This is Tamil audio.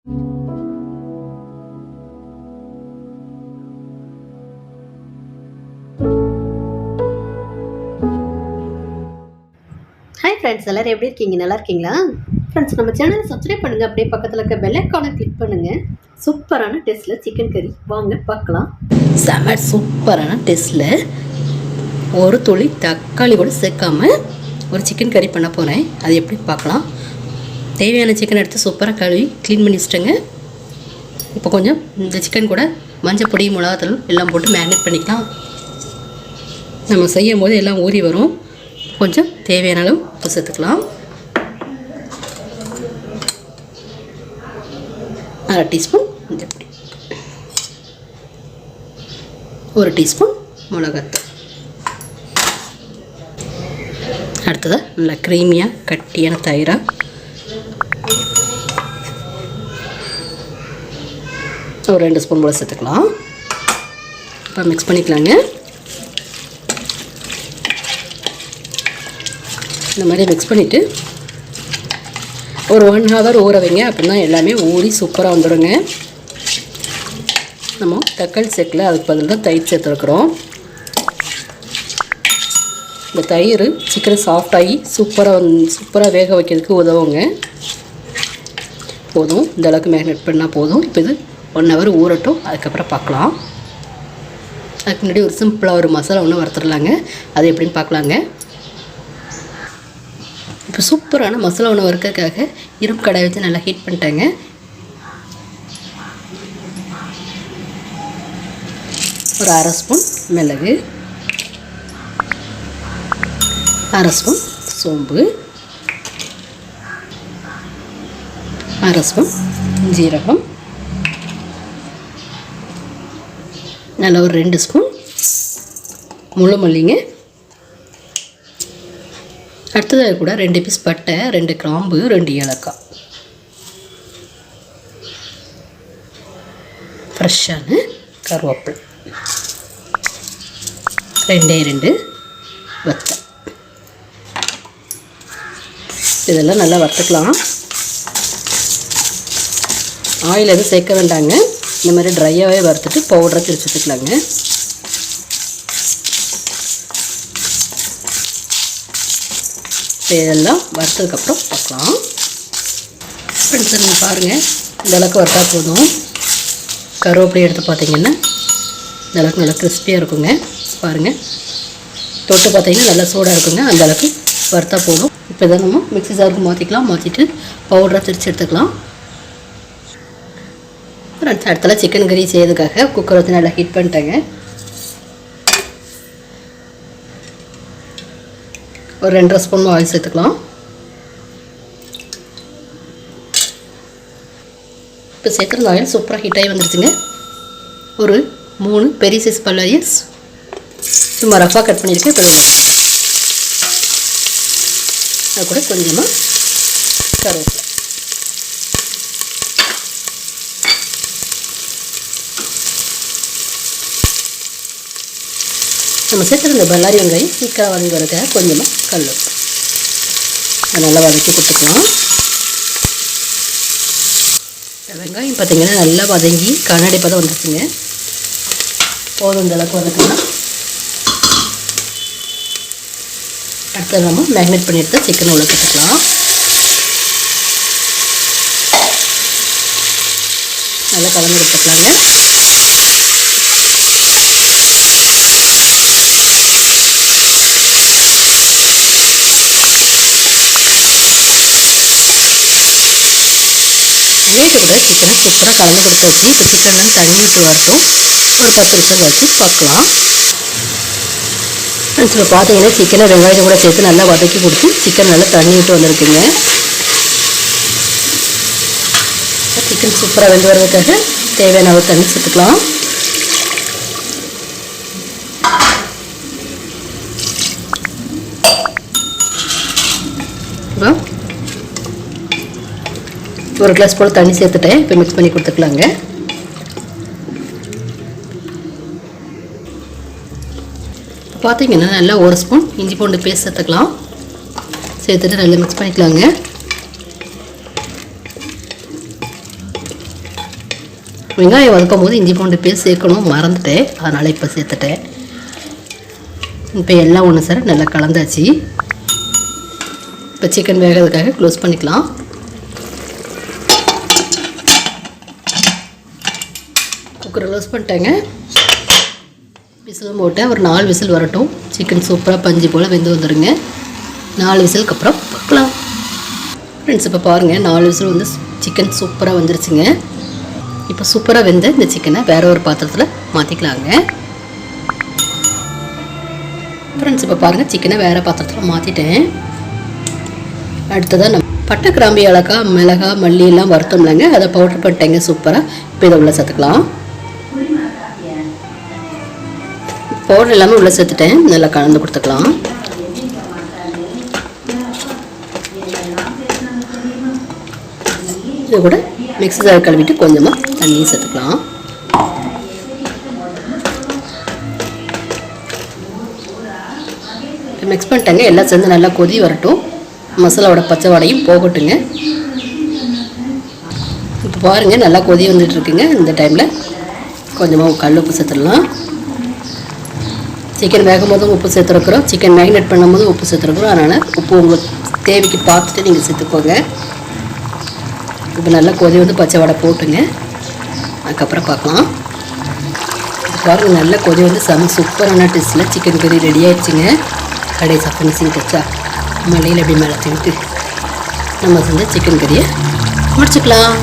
ஹாய் ஃப்ரெண்ட்ஸ், எல்லோரும் எப்படி இருக்கீங்க? நல்லா இருக்கீங்களா? ஃப்ரெண்ட்ஸ், நம்ம சேனலை சப்ஸ்கிரைப் பண்ணுங்கள். அப்படியே பக்கத்தில் இருக்க பெல் ஐகானை கிளிக் பண்ணுங்கள். சூப்பரான டேஸ்ட்டில் சிக்கன் கறி வாங்க பார்க்கலாம். செம சூப்பரான டேஸ்ட்டில் ஒரு துளி தக்காளி கூட சேர்க்காம ஒரு சிக்கன் கறி பண்ண போகிறேன். அது எப்படி பார்க்கலாம். தேவையான சிக்கன் எடுத்து சூப்பராக கழுவி க்ளீன் பண்ணி வச்சுட்டேங்க. இப்போ கொஞ்சம் இந்த சிக்கன் கூட மஞ்சள் பொடி, மிளகாத்தூள் எல்லாம் போட்டு மேரினேட் பண்ணிக்கலாம். நம்ம செய்யும் போது எல்லாம் ஊறி வரும். கொஞ்சம் தேவையான அளவு உப்பு சேர்த்துக்கலாம். 1/2 டீஸ்பூன் மஞ்சள், 1 டீஸ்பூன் மிளகாத்தூள். அடுத்ததாக நல்லா க்ரீமியாக கட்டியான தயிராக ஒரு 2 ஸ்பூன் போல் சேர்த்துக்கலாம். இப்போ மிக்ஸ் பண்ணிக்கலாங்க. இந்த மாதிரி மிக்ஸ் பண்ணிவிட்டு ஒரு 1 ஹவர் ஊற வைங்க. அப்படின்னா எல்லாமே ஊறி சூப்பராக வந்துடுங்க. நம்ம தக்காளி சேர்க்கல, அதுக்கு பதில் தான் தயிர் சேர்த்துருக்குறோம். இந்த தயிர் சிக்கன் சாஃப்டாகி சூப்பராக வேக வைக்கிறதுக்கு உதவுங்க. போதும், இந்த அளவுக்கு மேரினேட் பண்ணால் போதும். இப்போ இது 1 ஹவர் ஊறட்டும், அதுக்கப்புறம் பார்க்கலாம். அதுக்கு முன்னாடி ஒரு சிம்பிளாக ஒரு மசாலா ஒன்று வறுத்துடலாங்க. அது எப்படின்னு பார்க்கலாங்க. இப்போ சூப்பரான மசாலா ஒன்று வறுக்கிறதுக்காக இரும்பு கடாய் வச்சு நல்லா ஹீட் பண்ணிட்டேங்க. ஒரு 1/2 ஸ்பூன் மிளகு, 1/2 ஸ்பூன் சோம்பு, 1/2 ஸ்பூன் ஜீரகம், நல்லா ஒரு 2 ஸ்பூன் முழு மல்லிங்க. அடுத்ததாக கூட 2 பீஸ் பட்டை, 2 கிராம்பு, 2 ஏலக்காய், ஃப்ரெஷ்ஷான கருவேப்பிலை, 2 வத்தல். இதெல்லாம் நல்லா வறுத்துக்கலாம். ஆயில் எதுவும் சேர்க்க வேண்டாங்க. இந்த மாதிரி ட்ரையாகவே வறுத்துட்டு பவுடரை திரிச்சு வச்சுக்கலாங்க. இதெல்லாம் வறுத்ததுக்கப்புறம் பார்க்கலாம். ஃப்ரெண்ட்ஸ், நீங்கள் பாருங்கள், இந்த அளவுக்கு வறுத்தா போதும். கருவேப்பிலை எடுத்து பார்த்தீங்கன்னா இந்த அளவுக்கு நல்லா கிறிஸ்பியாக இருக்குங்க. பாருங்கள், தொட்டு பார்த்தீங்கன்னா நல்லா சூடாக இருக்குங்க. அந்த அளவுக்கு வறுத்தா போதும். இப்போ இதை நம்ம மிக்ஸி ஜாருக்கு மாற்றிட்டு பவுடராக திரிச்சு எடுத்துக்கலாம். ஃப்ரெண்ட்ஸ், அடுத்தல சிக்கன் கறி செய்யறதுக்காக குக்கர் வச்சு நல்லா ஹீட் பண்ணிட்டேங்க. ஒரு 2.5 ஸ்பூன் ஆயில் சேர்த்துக்கலாம். இப்போ சேர்த்துருந்த ஆயில் சூப்பராக ஹீட் ஆகி வந்துடுச்சுங்க. ஒரு 3 பெரிய சைஸ் பல்லாரியை சும்மா ரஃபாக கட் பண்ணியிருக்கேன். இப்போ அது கூட கொஞ்சமாக கருவேப்பிலை, நம்ம சேர்த்துருந்த பல்லாரி வெங்காயம் சீக்கிரம் வதங்கி வரதுக்காக கொஞ்சமாக கல் அதை நல்லா வதக்கி கொடுத்துக்கலாம். வெங்காயம் பார்த்திங்கன்னா நல்லா வதங்கி கண்ணாடி பதம் வந்துச்சுங்க. போதும், இந்த அளவுக்கு வதக்கலாம். அடுத்தது நம்ம மேரினேட் பண்ணி எடுத்து சிக்கனை உள்ள கற்றுக்கலாம். நல்லா கலந்து கொடுத்துக்கலாங்க. வேக விட சிக்கனை சூப்பராக கலந்து கொடுத்தாச்சு. இப்போ சிக்கன்லாம் தண்ணி விட்டு வரட்டும். ஒரு 10 நிமிஷம் கழிச்சு பார்க்கலாம். ஃப்ரெண்ட்ஸ், இப்போ பார்த்தீங்கன்னா சிக்கனை வெங்காயத்தை கூட சேர்த்து நல்லா வதக்கி கொடுத்து சிக்கன் நல்லா தண்ணி விட்டு வந்திருக்குங்க. சிக்கன் சூப்பராக வெந்து வர்றதுக்காக தேவையான அளவு தண்ணி சேர்த்துக்கலாம். ஒரு கிளாஸ் போல் தண்ணி சேர்த்துட்டேன். இப்போ மிக்ஸ் பண்ணி கொடுத்துக்கலாங்க. பார்த்தீங்கன்னா நல்லா 1 ஸ்பூன் இஞ்சி பூண்டு பேஸ்ட் சேர்த்துக்கலாம். சேர்த்துட்டு நல்லா மிக்ஸ் பண்ணிக்கலாங்க. வெங்காயம் வதக்கும் போது இஞ்சி பூண்டு பேஸ்ட் சேர்க்கணும் மறந்துட்டேன், அதனால் இப்போ சேர்த்துட்டேன். இப்போ எல்லாம் ஒன்று சார் நல்லா கலந்தாச்சு. இப்போ சிக்கன் வேகிறதுக்காக க்ளோஸ் பண்ணிக்கலாம். குக்கரை க்ளோஸ் பண்ணிட்டேங்க. விசிலும் போட்டேன். ஒரு 4 விசில் வரட்டும். சிக்கன் சூப்பராக பஞ்சு போல் வெந்து வந்துடுங்க. 4 விசிலுக்கு அப்புறம் பார்க்கலாம். ஃப்ரெண்ட்ஸ் இப்போ பாருங்கள் 4 விசில் வந்து சிக்கன் சூப்பராக வந்துருச்சுங்க. இப்போ சூப்பராக வெந்த இந்த சிக்கனை வேறு ஒரு பாத்திரத்தில் மாற்றிக்கலாங்க. ஃப்ரெண்ட்ஸ் இப்போ பாருங்கள் சிக்கனை வேறு பாத்திரத்தில் மாற்றிட்டேன். அடுத்ததாக நம்ம பட்டை, கிராம்பு, ஏலக்காய், மிளகாய், மல்லி எல்லாம் வறுத்தோம்லங்க, அதை பவுடர் பண்ணிட்டேங்க சூப்பராக. இப்போ இதை உள்ளே சேர்த்துக்கலாம். பவுடர் எல்லாமே உள்ளே சேர்த்துட்டேன். நல்லா கலந்து கொடுத்துக்கலாம். இது கூட மிக்ஸி ஜார் கழுவிட்டு கொஞ்சமாக தண்ணியும் சேர்த்துக்கலாம். மிக்ஸ் பண்ணிட்டேங்க. எல்லாம் சேர்ந்து நல்லா கொதி வரட்டும். மசாலாவோட பச்சை வாடையும் போகட்டுங்க. இப்போ பாருங்கள் நல்லா கொதி வந்துட்டுருக்குங்க. இந்த டைமில் கொஞ்சமாக கல் உப்பு சேர்த்துடலாம். சிக்கன் வேகும் போதும் உப்பு சேர்த்துருக்குறோம், சிக்கன் மேரினேட் பண்ணும்போது உப்பு சேர்த்துருக்குறோம். அதனால் உப்பு உங்களுக்கு தேவைக்கு பார்த்துட்டு நீங்கள் சேர்த்துக்கோங்க. இப்போ நல்லா கொதி வந்து பச்சை வடை போட்டுங்க. அதுக்கப்புறம் பார்க்கலாம். பாருங்கள் நல்லா கொதி வந்து சூப்பரான டேஸ்ட்டில் சிக்கன் கறி ரெடி ஆகிடுச்சிங்க. கடைசி ஃபினிஷிங் டச்சா மல்லியில் எப்படி மேலே தூவிட்டு நம்ம செஞ்ச சிக்கன் கறியை முடிச்சுக்கலாம்.